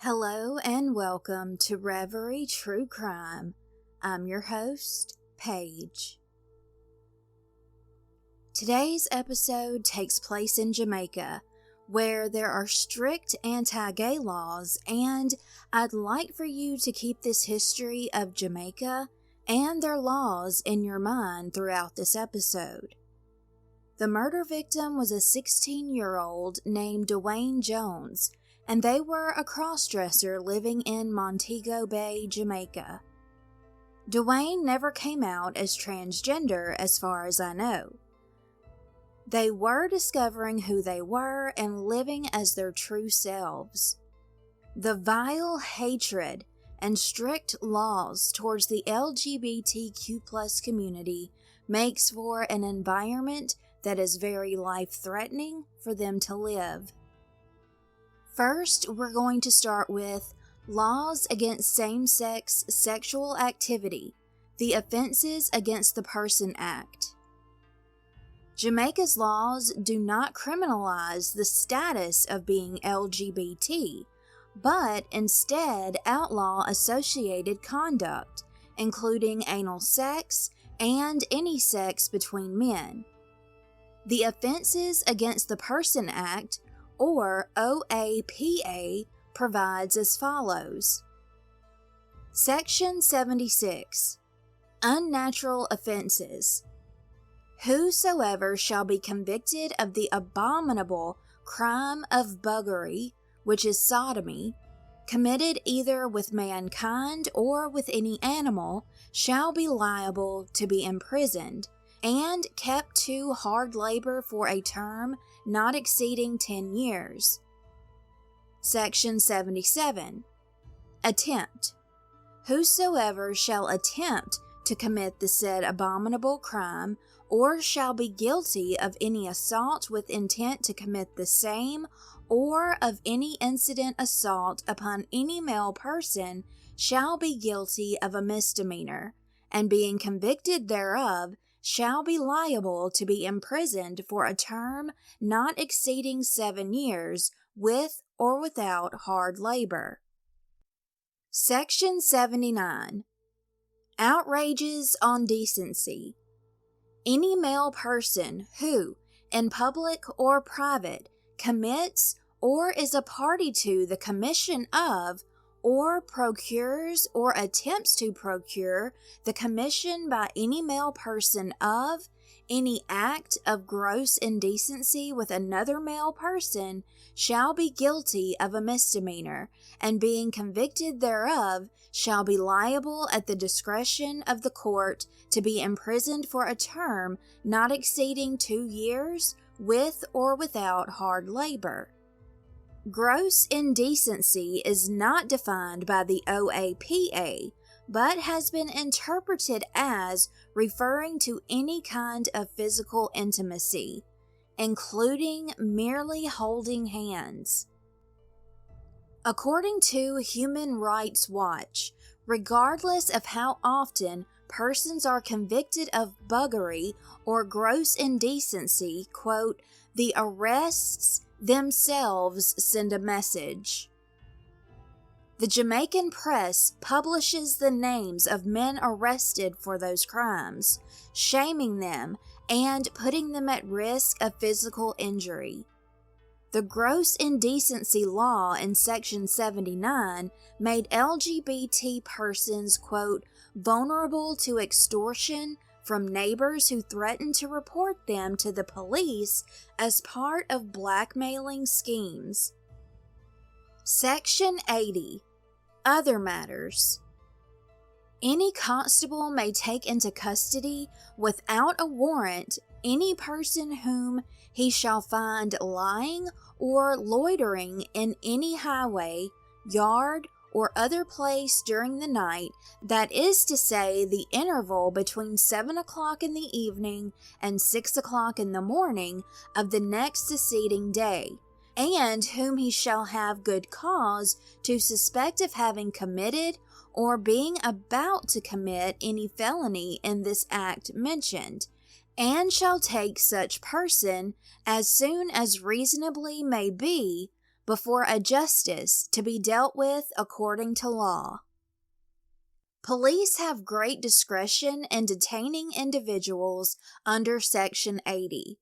Hello and welcome to Reverie True Crime. I'm your host, Paige. Today's episode takes place in Jamaica, where there are strict anti-gay laws, and I'd like for you to keep this history of Jamaica and their laws in your mind throughout this episode. The murder victim was a 16-year-old named Dwayne Jones, and they were a cross-dresser living in Montego Bay, Jamaica. Dwayne never came out as transgender as far as I know. They were discovering who they were and living as their true selves. The vile hatred and strict laws towards the LGBTQ+ community makes for an environment that is very life-threatening for them to live. First, we're going to start with laws against same-sex sexual activity, the Offenses Against the Person Act. Jamaica's laws do not criminalize the status of being LGBT, but instead outlaw associated conduct, including anal sex and any sex between men. The Offenses Against the Person Act, or OAPA, provides as follows. Section 76. Unnatural Offenses. Whosoever shall be convicted of the abominable crime of buggery, which is sodomy, committed either with mankind or with any animal, shall be liable to be imprisoned, and kept to hard labor for a term not exceeding 10 years. Section 77. Attempt. Whosoever shall attempt to commit the said abominable crime, or shall be guilty of any assault with intent to commit the same, or of any incident assault upon any male person, shall be guilty of a misdemeanor, and being convicted thereof, shall be liable to be imprisoned for a term not exceeding 7 years, with or without hard labor. Section 79. Outrages on decency. Any male person who, in public or private, commits or is a party to the commission of, or procures or attempts to procure the commission by any male person of any act of gross indecency with another male person shall be guilty of a misdemeanor, and being convicted thereof shall be liable at the discretion of the court to be imprisoned for a term not exceeding 2 years, with or without hard labor. Gross indecency is not defined by the OAPA, but has been interpreted as referring to any kind of physical intimacy, including merely holding hands. According to Human Rights Watch, regardless of how often persons are convicted of buggery or gross indecency, quote, the arrests themselves send a message. The Jamaican press publishes the names of men arrested for those crimes, shaming them and putting them at risk of physical injury. The gross indecency law in Section 79 made LGBT persons, quote, vulnerable to extortion from neighbors who threatened to report them to the police as part of blackmailing schemes. Section 80. Other matters. Any constable may take into custody without a warrant any person whom he shall find lying or loitering in any highway, yard, or other place during the night, that is to say, the interval between 7 o'clock in the evening and 6 o'clock in the morning of the next succeeding day, and whom he shall have good cause to suspect of having committed or being about to commit any felony in this act mentioned, and shall take such person as soon as reasonably may be before a justice to be dealt with according to law. Police have great discretion in detaining individuals under Section 80.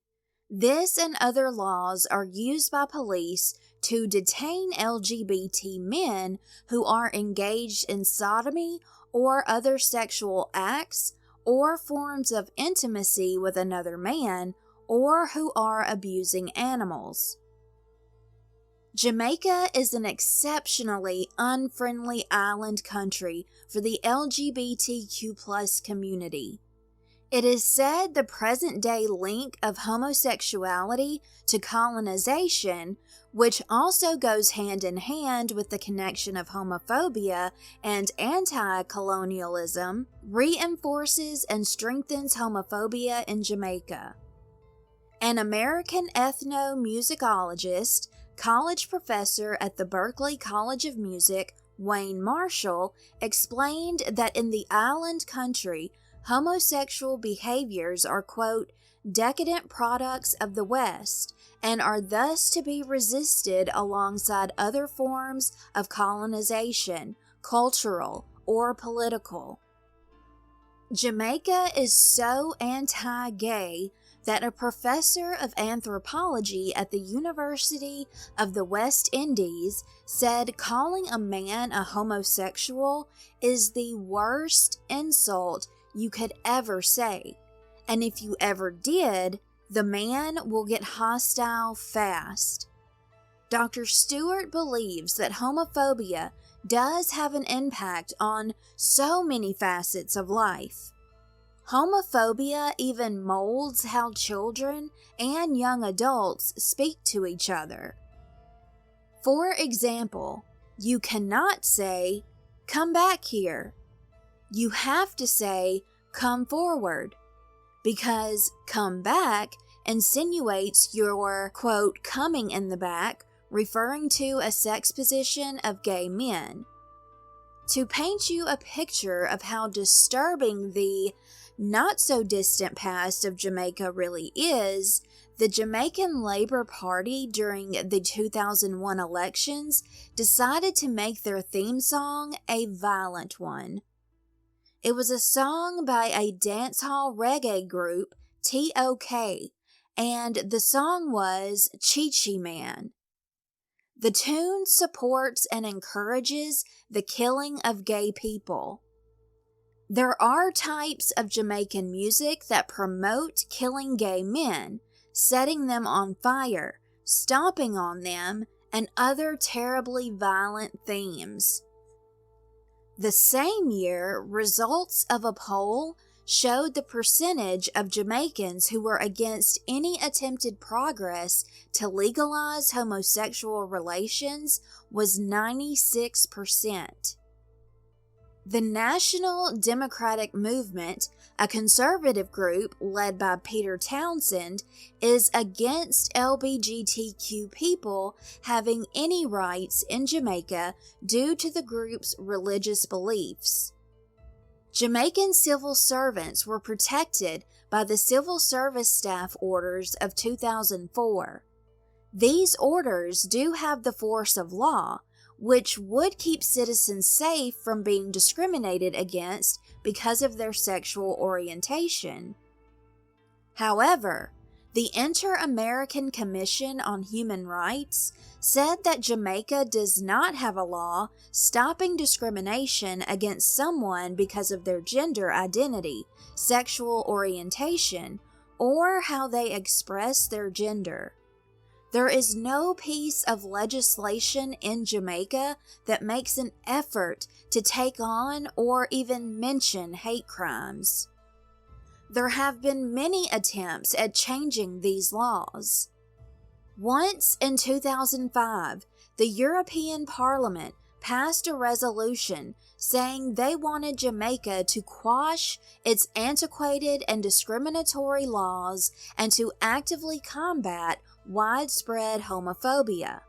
This and other laws are used by police to detain LGBT men who are engaged in sodomy or other sexual acts or forms of intimacy with another man, or who are abusing animals. Jamaica is an exceptionally unfriendly island country for the LGBTQ+ community. It is said the present-day link of homosexuality to colonization, which also goes hand in hand with the connection of homophobia and anti-colonialism, reinforces and strengthens homophobia in Jamaica. An American ethnomusicologist, college professor at the Berklee College of Music, Wayne Marshall, explained that in the island country, homosexual behaviors are, quote, decadent products of the West, and are thus to be resisted alongside other forms of colonization, cultural or political. Jamaica is so anti-gay that a professor of anthropology at the University of the West Indies said calling a man a homosexual is the worst insult you could ever say, and if you ever did, the man will get hostile fast. Dr. Stewart believes that homophobia does have an impact on so many facets of life. Homophobia even molds how children and young adults speak to each other. For example, you cannot say, "Come back here." You have to say, "Come forward," because "come back" insinuates you're, quote, coming in the back, referring to a sex position of gay men. To paint you a picture of how disturbing the not-so-distant past of Jamaica really is, the Jamaican Labour Party during the 2001 elections decided to make their theme song a violent one. It was a song by a dancehall reggae group, TOK, and the song was Chi Chi Man. The tune supports and encourages the killing of gay people. There are types of Jamaican music that promote killing gay men, setting them on fire, stomping on them, and other terribly violent themes. The same year, results of a poll showed the percentage of Jamaicans who were against any attempted progress to legalize homosexual relations was 96%. The National Democratic Movement, a conservative group led by Peter Townsend, is against LGBTQ people having any rights in Jamaica due to the group's religious beliefs. Jamaican civil servants were protected by the Civil Service Staff Orders of 2004. These orders do have the force of law, which would keep citizens safe from being discriminated against because of their sexual orientation. However, the Inter-American Commission on Human Rights said that Jamaica does not have a law stopping discrimination against someone because of their gender identity, sexual orientation, or how they express their gender. There is no piece of legislation in Jamaica that makes an effort to take on or even mention hate crimes. There have been many attempts at changing these laws. Once in 2005, the European Parliament passed a resolution saying they wanted Jamaica to quash its antiquated and discriminatory laws and to actively combat widespread homophobia.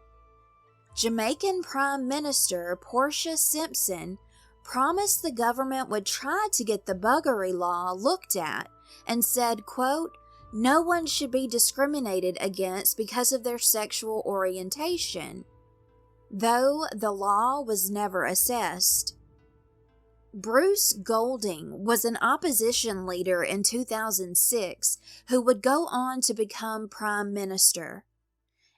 Jamaican Prime Minister Portia Simpson promised the government would try to get the buggery law looked at and said, quote, "No one should be discriminated against because of their sexual orientation." though the law was never assessed. Bruce Golding was an opposition leader in 2006 who would go on to become Prime Minister.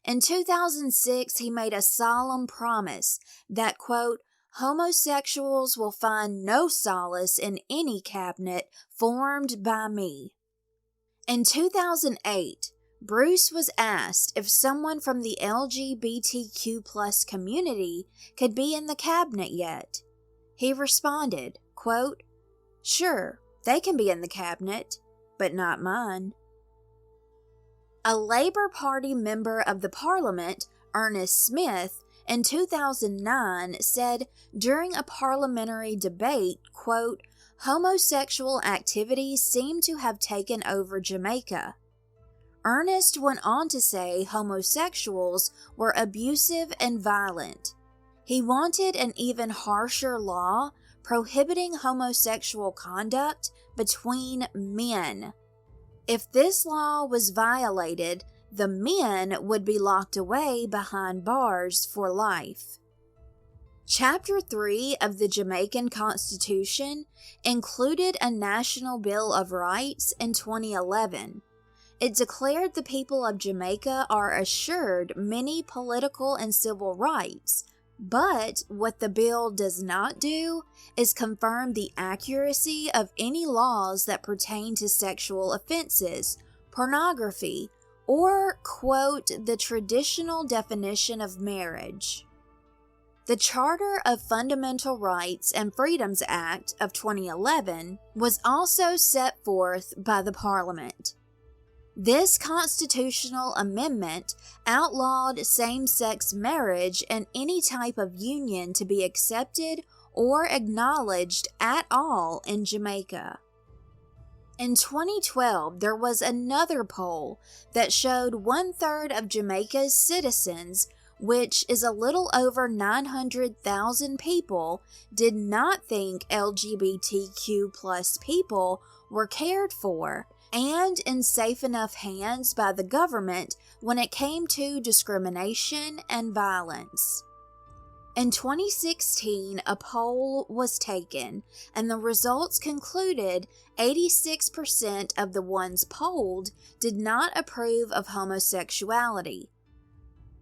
In 2006, he made a solemn promise that, quote, homosexuals will find no solace in any cabinet formed by me. In 2008, Bruce was asked if someone from the LGBTQ+ community could be in the cabinet yet. He responded, quote, sure, they can be in the cabinet, but not mine. A Labour Party member of the Parliament, Ernest Smith, in 2009 said during a parliamentary debate, quote, homosexual activities seem to have taken over Jamaica. Ernest went on to say homosexuals were abusive and violent. He wanted an even harsher law prohibiting homosexual conduct between men. If this law was violated, the men would be locked away behind bars for life. Chapter 3 of the Jamaican Constitution included a National Bill of Rights in 2011. It declared the people of Jamaica are assured many political and civil rights, but what the bill does not do is confirm the accuracy of any laws that pertain to sexual offenses, pornography, or, quote, the traditional definition of marriage. The Charter of Fundamental Rights and Freedoms Act of 2011 was also set forth by the Parliament. This constitutional amendment outlawed same-sex marriage and any type of union to be accepted or acknowledged at all in Jamaica. In 2012, there was another poll that showed 1/3 of Jamaica's citizens, which is a little over 900,000 people, did not think LGBTQ+ people were cared for and in safe enough hands by the government when it came to discrimination and violence. In 2016, a poll was taken, and the results concluded 86% of the ones polled did not approve of homosexuality.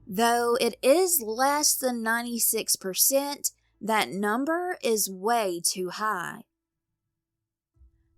Though it is less than 96%, that number is way too high.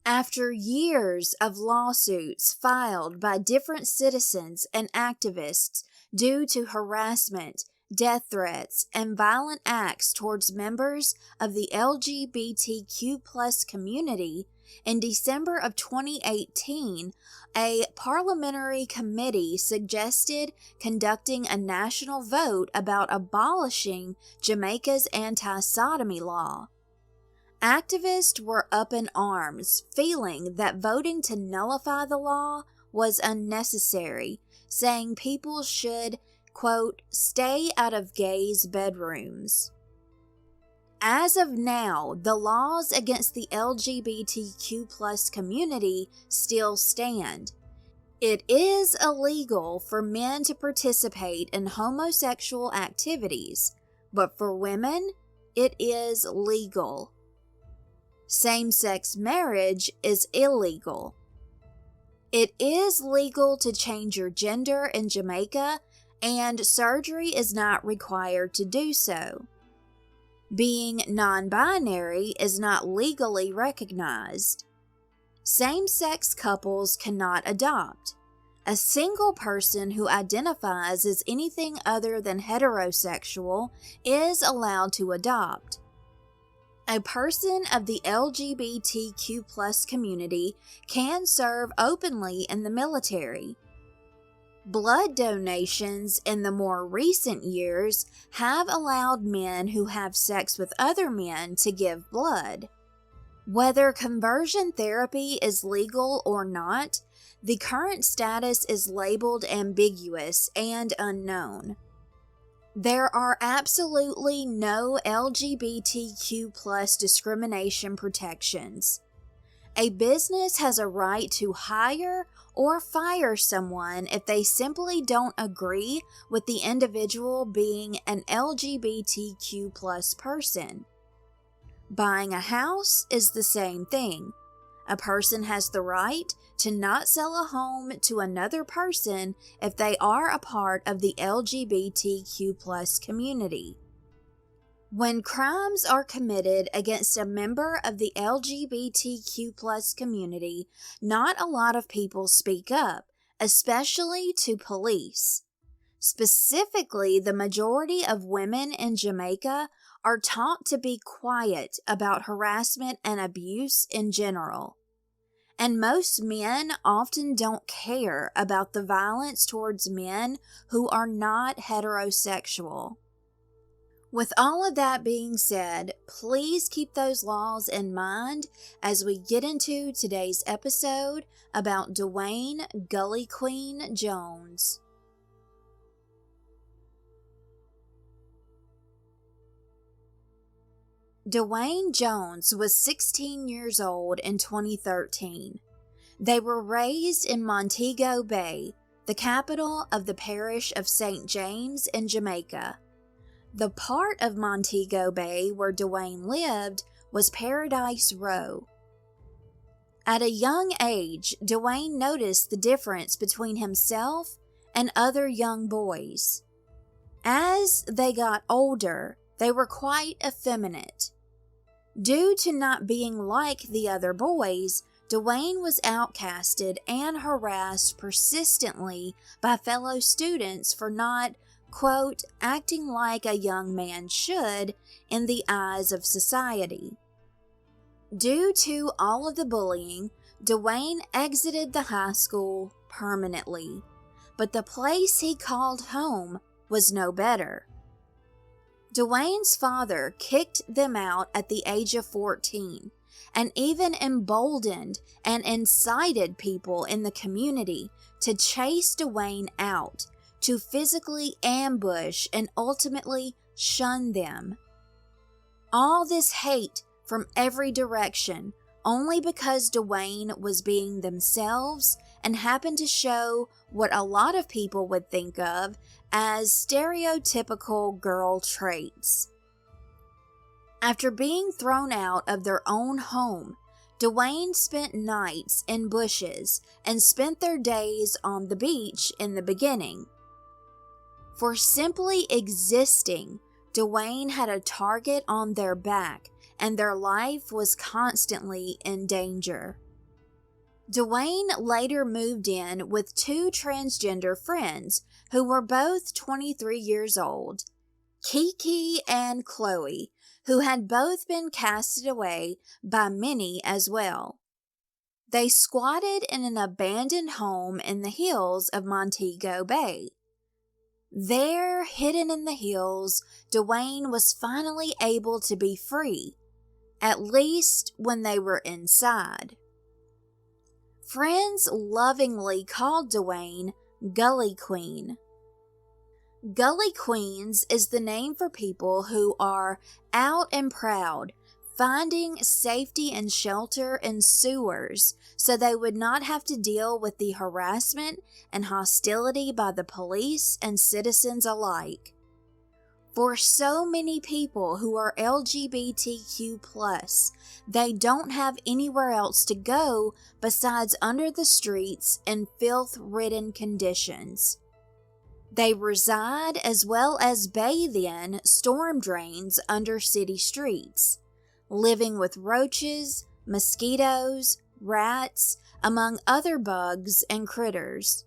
After years of lawsuits filed by different citizens and activists due to harassment, death threats, and violent acts towards members of the LGBTQ+ community, in December of 2018, a parliamentary committee suggested conducting a national vote about abolishing Jamaica's anti-sodomy law. Activists were up in arms, feeling that voting to nullify the law was unnecessary, saying people should, quote, stay out of gays' bedrooms. As of now, the laws against the LGBTQ+ community still stand. It is illegal for men to participate in homosexual activities, but for women, it is legal. Same-sex marriage is illegal. It is legal to change your gender in Jamaica, and surgery is not required to do so. Being non-binary is not legally recognized. Same-sex couples cannot adopt. A single person who identifies as anything other than heterosexual is allowed to adopt. A person of the LGBTQ+ community can serve openly in the military. Blood donations in the more recent years have allowed men who have sex with other men to give blood. Whether conversion therapy is legal or not, the current status is labeled ambiguous and unknown. There are absolutely no LGBTQ+ discrimination protections. A business has a right to hire or fire someone if they simply don't agree with the individual being an LGBTQ plus person. Buying a house is the same thing. A person has the right to not sell a home to another person if they are a part of the LGBTQ plus community. When crimes are committed against a member of the LGBTQ plus community, not a lot of people speak up, especially to police. Specifically, the majority of women in Jamaica are taught to be quiet about harassment and abuse in general. And most men often don't care about the violence towards men who are not heterosexual. With all of that being said, please keep those laws in mind as we get into today's episode about Dwayne Gully Queen Jones. Dwayne Jones was 16 years old in 2013. They were raised in Montego Bay, the capital of the parish of St. James in Jamaica. The part of Montego Bay where Dwayne lived was Paradise Row. At a young age, Dwayne noticed the difference between himself and other young boys. As they got older, they were quite effeminate. Due to not being like the other boys, Dwayne was outcasted and harassed persistently by fellow students for not, quote, acting like a young man should in the eyes of society. Due to all of the bullying, Dwayne exited the high school permanently, but the place he called home was no better. Dwayne's father kicked them out at the age of 14 and even emboldened and incited people in the community to chase Dwayne out, to physically ambush and ultimately shun them. All this hate from every direction only because Dwayne was being themselves and happened to show what a lot of people would think of as stereotypical girl traits. After being thrown out of their own home, Dwayne spent nights in bushes and spent their days on the beach in the beginning. For simply existing, Dwayne had a target on their back, and their life was constantly in danger. Dwayne later moved in with two transgender friends who were both 23 years old, KeKe and Khloe, who had both been casted away by many as well. They squatted in an abandoned home in the hills of Montego Bay. There, hidden in the hills, Dwayne was finally able to be free, at least when they were inside. Friends lovingly called Dwayne Gully Queen. Gully Queens is the name for people who are out and proud, finding safety and shelter in sewers so they would not have to deal with the harassment and hostility by the police and citizens alike. For so many people who are LGBTQ+, they don't have anywhere else to go besides under the streets in filth-ridden conditions. They reside as well as bathe in storm drains under city streets, living with roaches, mosquitoes, rats, among other bugs and critters.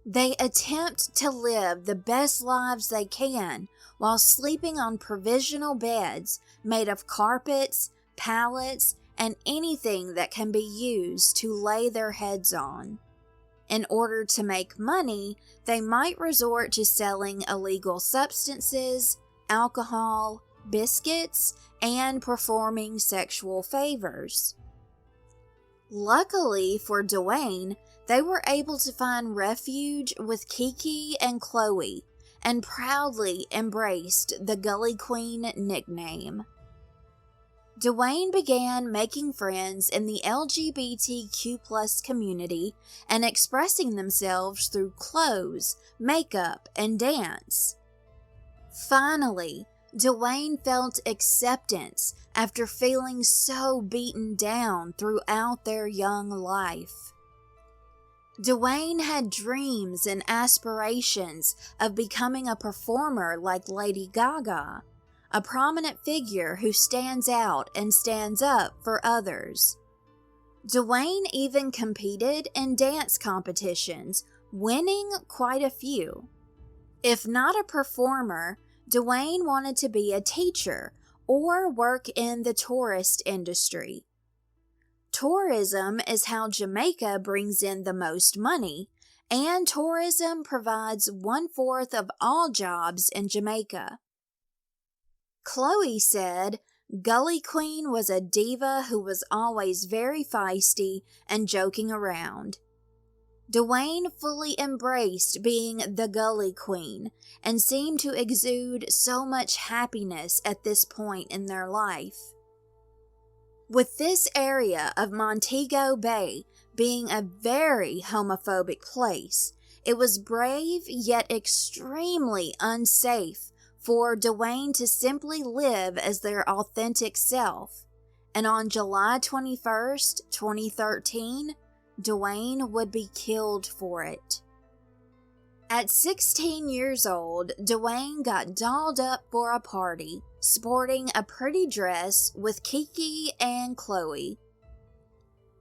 They attempt to live the best lives they can while sleeping on provisional beds made of carpets, pallets, and anything that can be used to lay their heads on. In order to make money, they might resort to selling illegal substances, alcohol, biscuits, and performing sexual favors. Luckily for Dwayne, they were able to find refuge with KeKe and Khloe and proudly embraced the Gully Queen nickname. Dwayne began making friends in the LGBTQ+ community and expressing themselves through clothes, makeup, and dance. Finally, Dwayne felt acceptance after feeling so beaten down throughout their young life. Dwayne had dreams and aspirations of becoming a performer like Lady Gaga, a prominent figure who stands out and stands up for others. Dwayne even competed in dance competitions, winning quite a few. If not a performer, Dwayne wanted to be a teacher or work in the tourist industry. Tourism is how Jamaica brings in the most money, and tourism provides 1/4 of all jobs in Jamaica. Khloe said, Gully Queen was a diva who was always very feisty and joking around. Dwayne fully embraced being the Gully Queen and seemed to exude so much happiness at this point in their life. With this area of Montego Bay being a very homophobic place, it was brave yet extremely unsafe for Dwayne to simply live as their authentic self, and on July 21st, 2013, Dwayne would be killed for it. At 16 years old, Dwayne got dolled up for a party, sporting a pretty dress with KeKe and Khloe.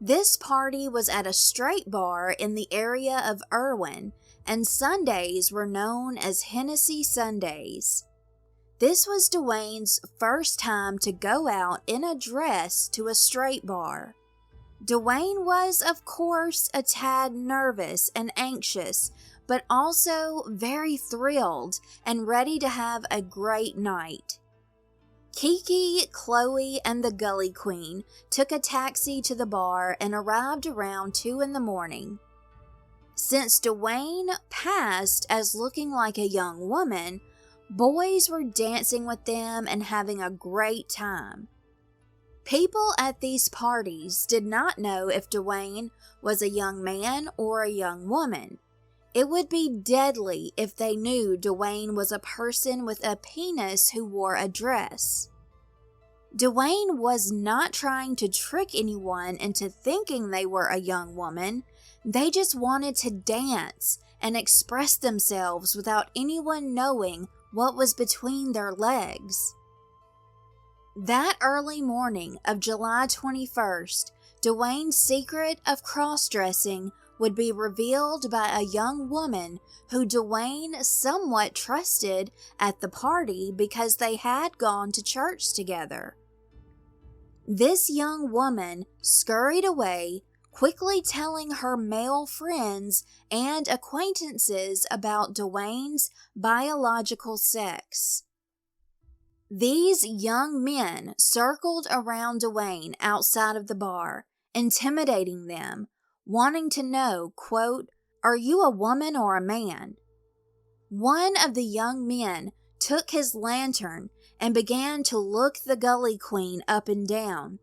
This party was at a straight bar in the area of Irwin, and Sundays were known as Hennessy Sundays. This was Dwayne's first time to go out in a dress to a straight bar. Dwayne was, of course, a tad nervous and anxious, but also very thrilled and ready to have a great night. KeKe, Khloe, and the Gully Queen took a taxi to the bar and arrived around 2 a.m. Since Dwayne passed as looking like a young woman, boys were dancing with them and having a great time. People at these parties did not know if Dwayne was a young man or a young woman. It would be deadly if they knew Dwayne was a person with a penis who wore a dress. Dwayne was not trying to trick anyone into thinking they were a young woman. They just wanted to dance and express themselves without anyone knowing what was between their legs. That early morning of July 21st, Dwayne's secret of cross-dressing would be revealed by a young woman who Dwayne somewhat trusted at the party because they had gone to church together. This young woman scurried away, quickly telling her male friends and acquaintances about Dwayne's biological sex. These young men circled around Dwayne outside of the bar, intimidating them, wanting to know, quote, "Are you a woman or a man?" One of the young men took his lantern and began to look the Gully Queen up and down.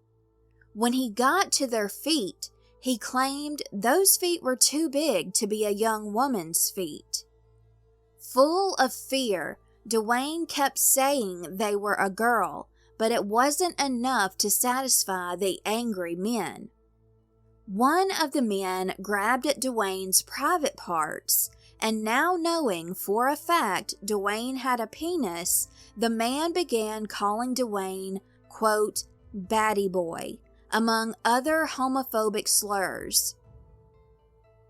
When he got to their feet, he claimed those feet were too big to be a young woman's feet. Full of fear, Dwayne kept saying they were a girl, but it wasn't enough to satisfy the angry men. One of the men grabbed at Dwayne's private parts, and now knowing for a fact Dwayne had a penis, the man began calling Dwayne, quote, "Batty boy," among other homophobic slurs.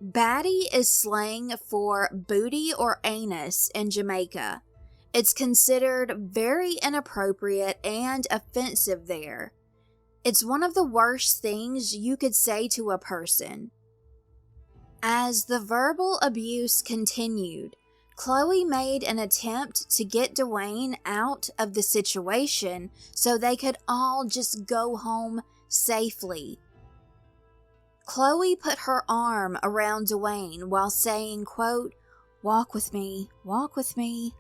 Batty is slang for booty or anus in Jamaica. It's considered very inappropriate and offensive there. It's one of the worst things you could say to a person. As the verbal abuse continued, Khloe made an attempt to get Dwayne out of the situation so they could all just go home safely. Khloe put her arm around Dwayne while saying, quote, "Walk with me, walk with me."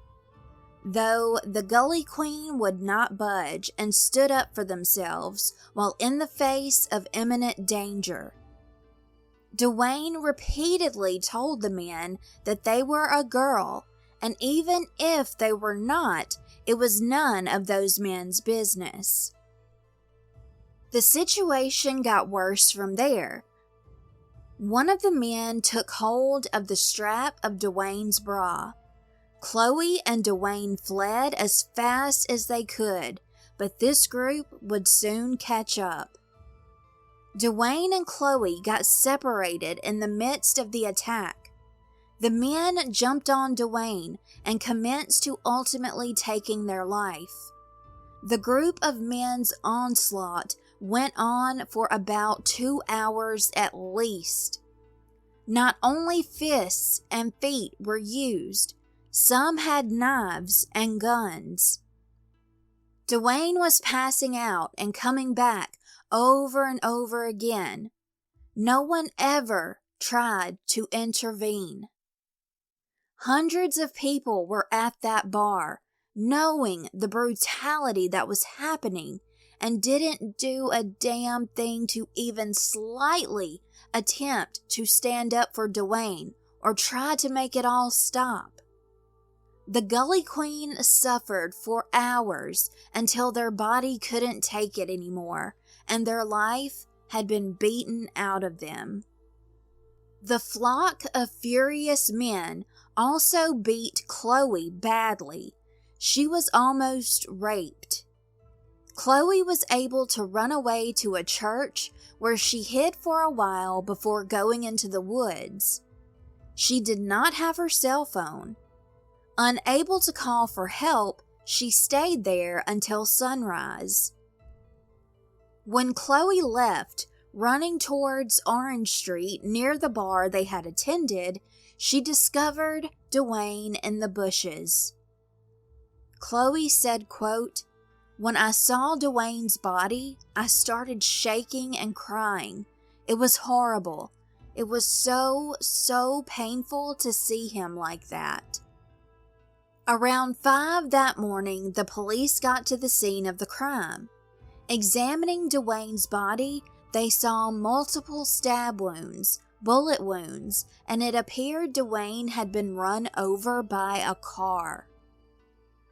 though the Gully Queen would not budge and stood up for themselves while in the face of imminent danger. Dwayne repeatedly told the men that they were a girl, and even if they were not, it was none of those men's business. The situation got worse from there. One of the men took hold of the strap of Dwayne's bra. Khloe and Dwayne fled as fast as they could, but this group would soon catch up. Dwayne and Khloe got separated in the midst of the attack. The men jumped on Dwayne and commenced to ultimately taking their life. The group of men's onslaught went on for about 2 hours at least. Not only fists and feet were used, some had knives and guns. Dwayne was passing out and coming back over and over again. No one ever tried to intervene. Hundreds of people were at that bar, knowing the brutality that was happening, and didn't do a damn thing to even slightly attempt to stand up for Dwayne or try to make it all stop. The Gully Queen suffered for hours until their body couldn't take it anymore, and their life had been beaten out of them. The flock of furious men also beat Khloe badly. She was almost raped. Khloe was able to run away to a church where she hid for a while before going into the woods. She did not have her cell phone. Unable to call for help, she stayed there until sunrise. When Khloe left, running towards Orange Street near the bar they had attended, she discovered Dwayne in the bushes. Khloe said, quote, "When I saw Dwayne's body, I started shaking and crying. It was horrible. It was so painful to see him like that." Around 5 that morning, the police got to the scene of the crime. Examining Dwayne's body, they saw multiple stab wounds, bullet wounds, and it appeared Dwayne had been run over by a car.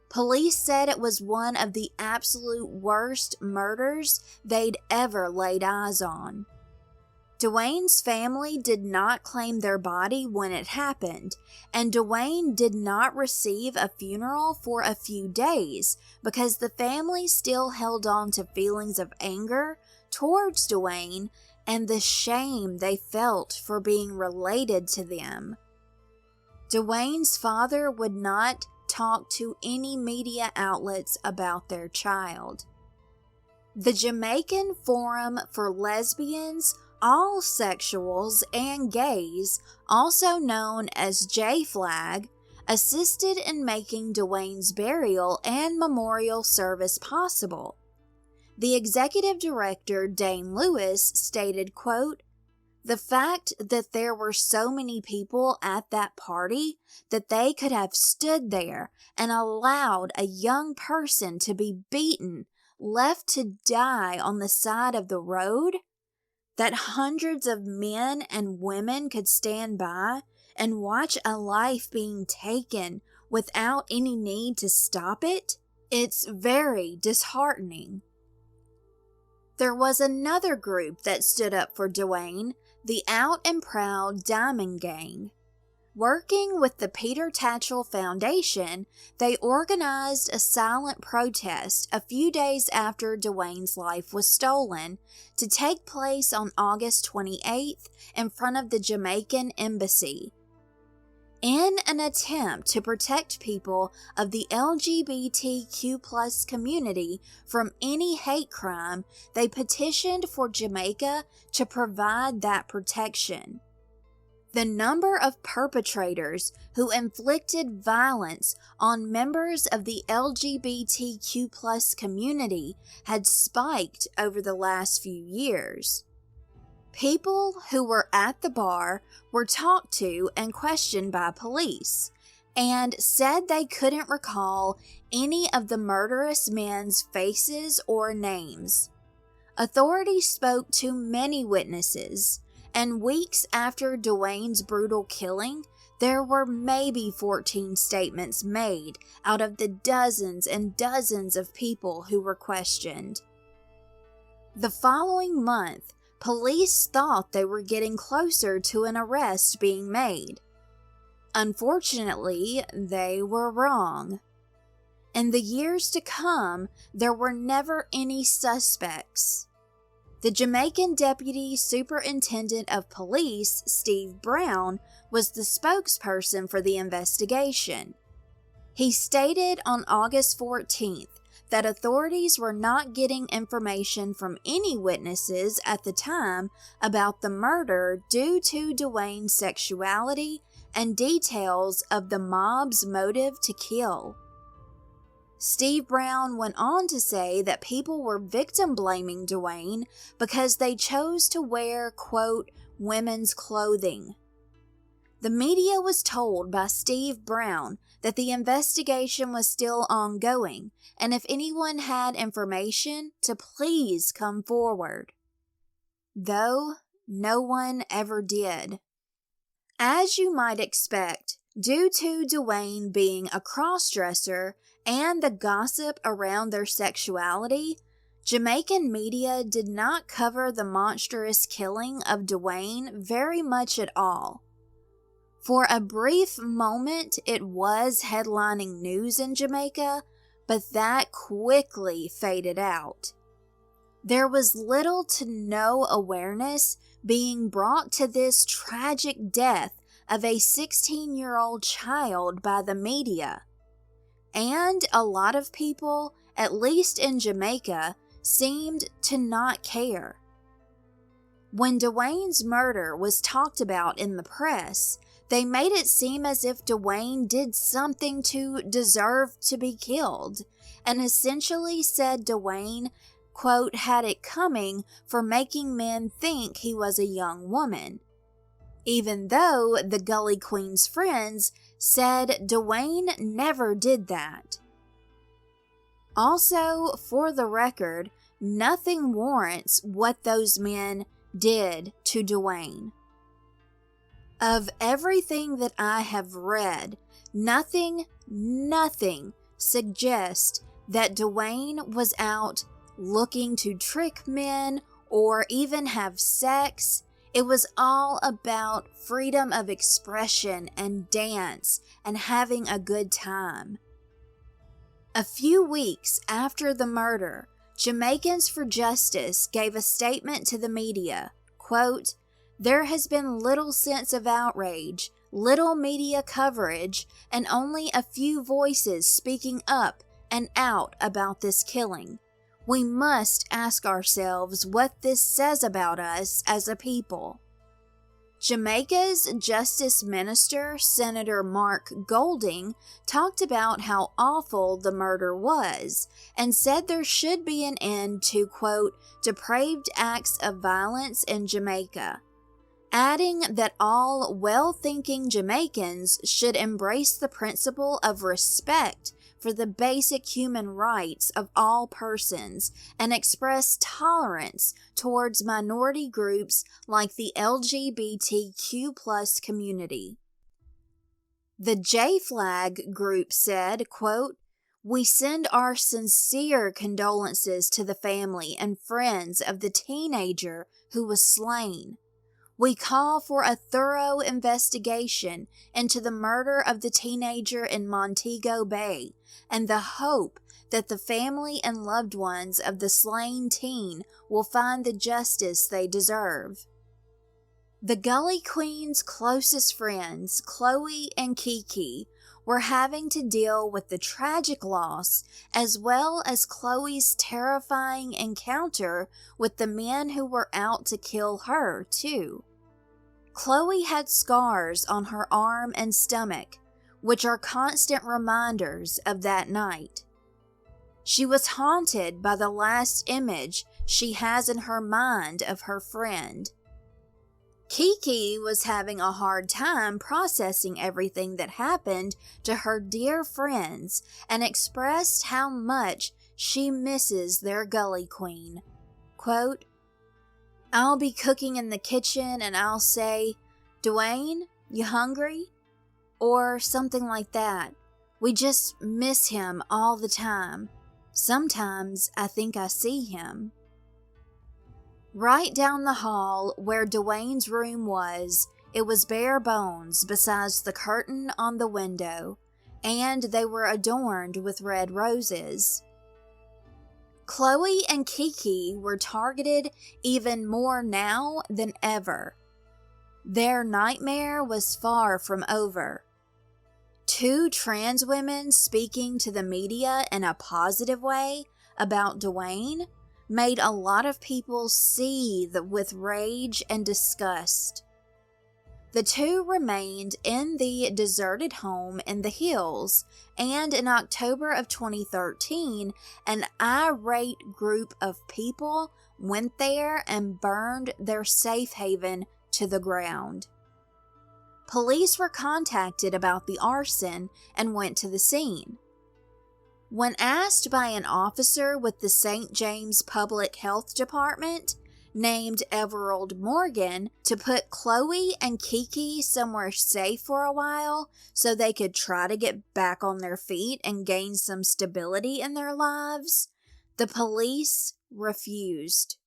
Police said it was one of the absolute worst murders they'd ever laid eyes on. Dwayne's family did not claim their body when it happened, and Dwayne did not receive a funeral for a few days because the family still held on to feelings of anger towards Dwayne and the shame they felt for being related to them. Dwayne's father would not talk to any media outlets about their child. The Jamaican Forum for Lesbians, All Sexuals, and Gays, also known as J-Flag, assisted in making Dwayne's burial and memorial service possible. The executive director, Dane Lewis, stated, quote, "The fact that there were so many people at that party that they could have stood there and allowed a young person to be beaten, left to die on the side of the road, that hundreds of men and women could stand by and watch a life being taken without any need to stop it, it's very disheartening." There was another group that stood up for Dwayne, the Out and Proud Diamond Gang. Working with the Peter Tatchell Foundation, they organized a silent protest a few days after Dwayne's life was stolen to take place on August 28th in front of the Jamaican embassy. In an attempt to protect people of the LGBTQ+ community from any hate crime, they petitioned for Jamaica to provide that protection. The number of perpetrators who inflicted violence on members of the LGBTQ+ community had spiked over the last few years. People who were at the bar were talked to and questioned by police. and said they couldn't recall any of the murderous men's faces or names. Authorities spoke to many witnesses, and weeks after Dwayne's brutal killing, there were maybe 14 statements made out of the dozens and dozens of people who were questioned. The following month, police thought they were getting closer to an arrest being made. Unfortunately, they were wrong. In the years to come, there were never any suspects. The Jamaican Deputy Superintendent of Police, Steve Brown, was the spokesperson for the investigation. He stated on August 14th that authorities were not getting information from any witnesses at the time about the murder due to Dwayne's sexuality and details of the mob's motive to kill. Steve Brown went on to say that people were victim-blaming Dwayne because they chose to wear, quote, women's clothing. The media was told by Steve Brown that the investigation was still ongoing, and if anyone had information, to please come forward. Though no one ever did. As you might expect, due to Dwayne being a cross-dresser and the gossip around their sexuality, Jamaican media did not cover the monstrous killing of Dwayne very much at all. For a brief moment, it was headlining news in Jamaica, but that quickly faded out. There was little to no awareness being brought to this tragic death of a 16-year-old child by the media. And a lot of people, at least in Jamaica, seemed to not care. When Dwayne's murder was talked about in the press, they made it seem as if Dwayne did something to deserve to be killed, and essentially said Dwayne, quote, had it coming for making men think he was a young woman. Even though the Gully Queen's friends said Dwayne never did that. Also, for the record, nothing warrants what those men did to Dwayne. Of everything that I have read, nothing suggests that Dwayne was out looking to trick men or even have sex. It was all about freedom of expression and dance and having a good time. A few weeks after the murder, Jamaicans for Justice gave a statement to the media, quote, there has been little sense of outrage, little media coverage, and only a few voices speaking up and out about this killing. We must ask ourselves what this says about us as a people. Jamaica's Justice Minister, Senator Mark Golding, talked about how awful the murder was and said there should be an end to, quote, depraved acts of violence in Jamaica, adding that all well-thinking Jamaicans should embrace the principle of respect for the basic human rights of all persons and express tolerance towards minority groups like the LGBTQ+ community. The J-Flag group said, quote, we send our sincere condolences to the family and friends of the teenager who was slain. We call for a thorough investigation into the murder of the teenager in Montego Bay and the hope that the family and loved ones of the slain teen will find the justice they deserve. The Gully Queen's closest friends, Khloe and KeKe, were having to deal with the tragic loss as well as Khloe's terrifying encounter with the men who were out to kill her, too. Khloe had scars on her arm and stomach, which are constant reminders of that night. She was haunted by the last image she has in her mind of her friend. KeKe was having a hard time processing everything that happened to her dear friends and expressed how much she misses their Gully queen. Quote, "I'll be cooking in the kitchen and I'll say, 'Dwayne, you hungry?' Or something like that. We just miss him all the time. Sometimes I think I see him." Right down the hall where Dwayne's room was, it was bare bones besides the curtain on the window, and they were adorned with red roses. Khloe and KeKe were targeted even more now than ever. Their nightmare was far from over. Two trans women speaking to the media in a positive way about Dwayne made a lot of people seethe with rage and disgust. The two remained in the deserted home in the hills, and in October of 2013, an irate group of people went there and burned their safe haven to the ground. Police were contacted about the arson and went to the scene. When asked by an officer with the St. James Public Health Department, named Everald Morgan, to put Khloe and KeKe somewhere safe for a while so they could try to get back on their feet and gain some stability in their lives, the police refused.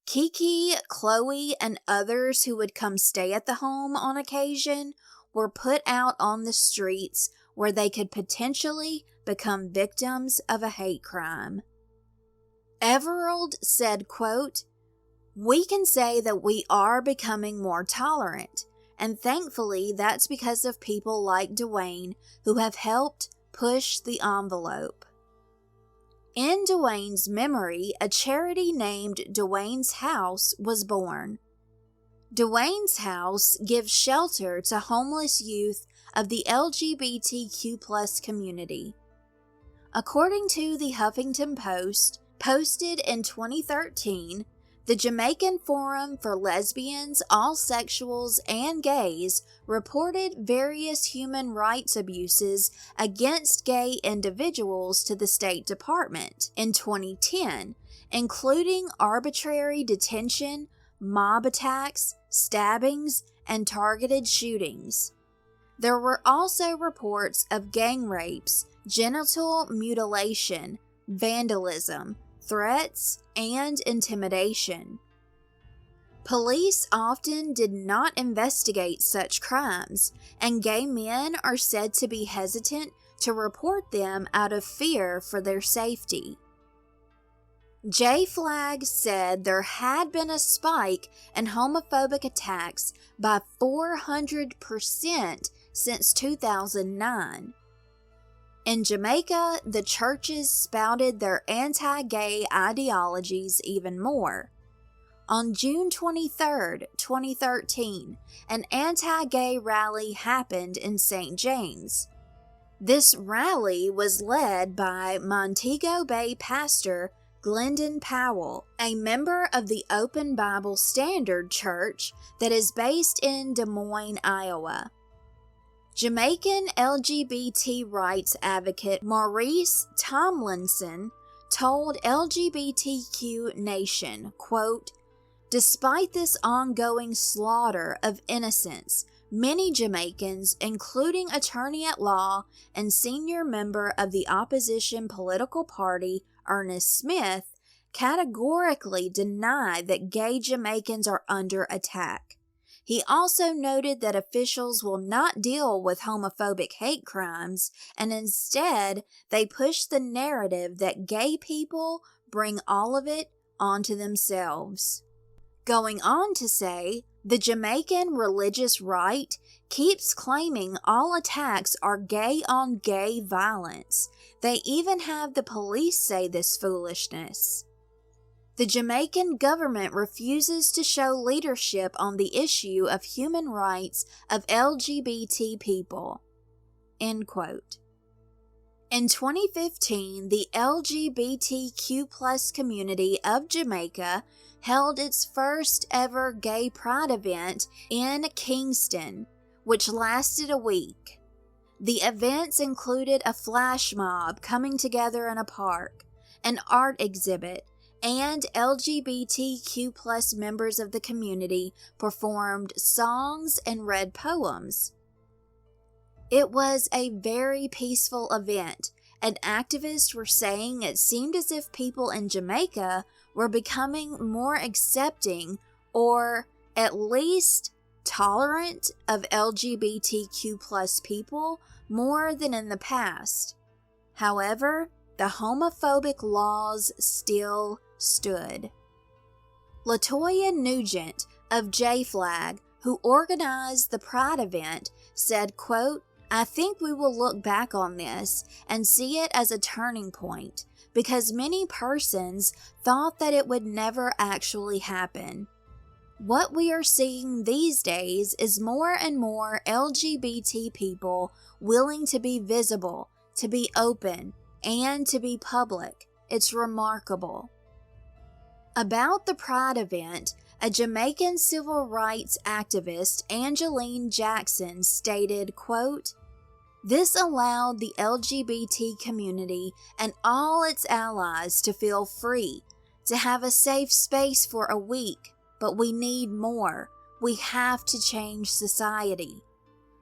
KeKe, Khloe, and others who would come stay at the home on occasion were put out on the streets where they could potentially become victims of a hate crime. Everald said, quote, "We can say that we are becoming more tolerant, and thankfully that's because of people like Dwayne who have helped push the envelope." In Dwayne's memory, a charity named Dwayne's House was born. Dwayne's House gives shelter to homeless youth of the LGBTQ+ community. According to the Huffington Post, posted in 2013, the Jamaican Forum for Lesbians, Allsexuals, and Gays reported various human rights abuses against gay individuals to the State Department in 2010, including arbitrary detention, mob attacks, stabbings, and targeted shootings. There were also reports of gang rapes, genital mutilation, vandalism, threats, and intimidation. Police often did not investigate such crimes, and gay men are said to be hesitant to report them out of fear for their safety. J-Flag said there had been a spike in homophobic attacks by 400% since 2009. In Jamaica, the churches spouted their anti-gay ideologies even more. On June 23, 2013, an anti-gay rally happened in St. James. This rally was led by Montego Bay pastor Glendon Powell, a member of the Open Bible Standard Church that is based in Des Moines, Iowa. Jamaican LGBT rights advocate Maurice Tomlinson told LGBTQ Nation, quote, "Despite this ongoing slaughter of innocents, many Jamaicans, including attorney-at-law and senior member of the opposition political party, Ernest Smith, categorically deny that gay Jamaicans are under attack. He also noted that officials will not deal with homophobic hate crimes, and instead they push the narrative that gay people bring all of it onto themselves." Going on to say, the Jamaican religious right keeps claiming all attacks are gay-on-gay violence. They even have the police say this foolishness. The Jamaican government refuses to show leadership on the issue of human rights of LGBT people. End quote. In 2015, the LGBTQ+ community of Jamaica held its first ever gay pride event in Kingston, which lasted a week. The events included a flash mob coming together in a park, an art exhibit, and LGBTQ+ members of the community performed songs and read poems. It was a very peaceful event, and activists were saying it seemed as if people in Jamaica were becoming more accepting, or at least tolerant, of LGBTQ+ people more than in the past. However, the homophobic laws still stood. LaToya Nugent of J-Flag, who organized the Pride event, said, quote, "I think we will look back on this and see it as a turning point, because many persons thought that it would never actually happen. What we are seeing these days is more and more LGBT people willing to be visible, to be open, and to be public. It's remarkable." About the Pride event, a Jamaican civil rights activist, Angeline Jackson, stated, quote, "This allowed the LGBT community and all its allies to feel free, to have a safe space for a week, but we need more. We have to change society.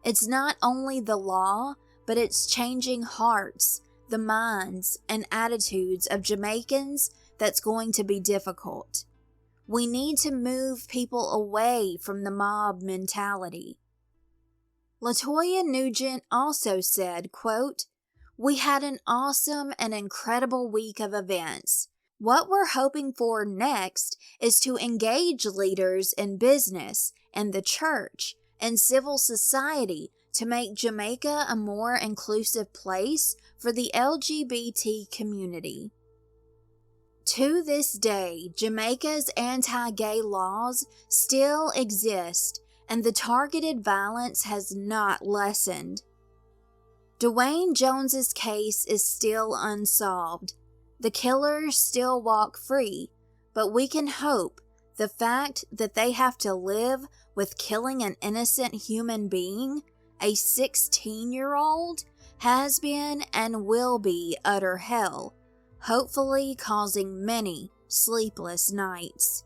It's not only the law, but it's changing hearts, the minds, and attitudes of Jamaicans that's going to be difficult. We need to move people away from the mob mentality." LaToya Nugent also said, quote, "We had an awesome and incredible week of events. What we're hoping for next is to engage leaders in business and the church and civil society to make Jamaica a more inclusive place for the LGBT community." To this day, Jamaica's anti-gay laws still exist, and the targeted violence has not lessened. Dwayne Jones's case is still unsolved. The killers still walk free, but we can hope the fact that they have to live with killing an innocent human being, a 16-year-old, has been and will be utter hell, hopefully causing many sleepless nights.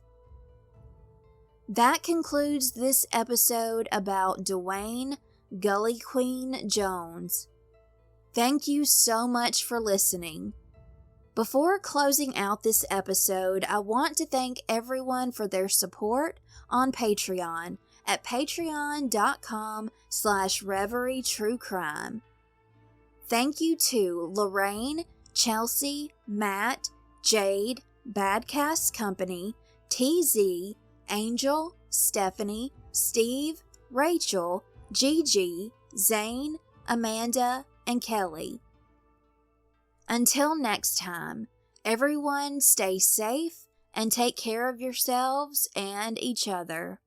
That concludes this episode about Dwayne "Gully Queen" Jones. Thank you so much for listening. Before closing out this episode, I want to thank everyone for their support on Patreon at patreon.com/reverytruecrime. Thank you to Lorraine, Chelsea, Matt, Jade, Badcast Company, TZ, Angel, Stephanie, Steve, Rachel, Gigi, Zane, Amanda, and Kelly. Until next time, everyone stay safe and take care of yourselves and each other.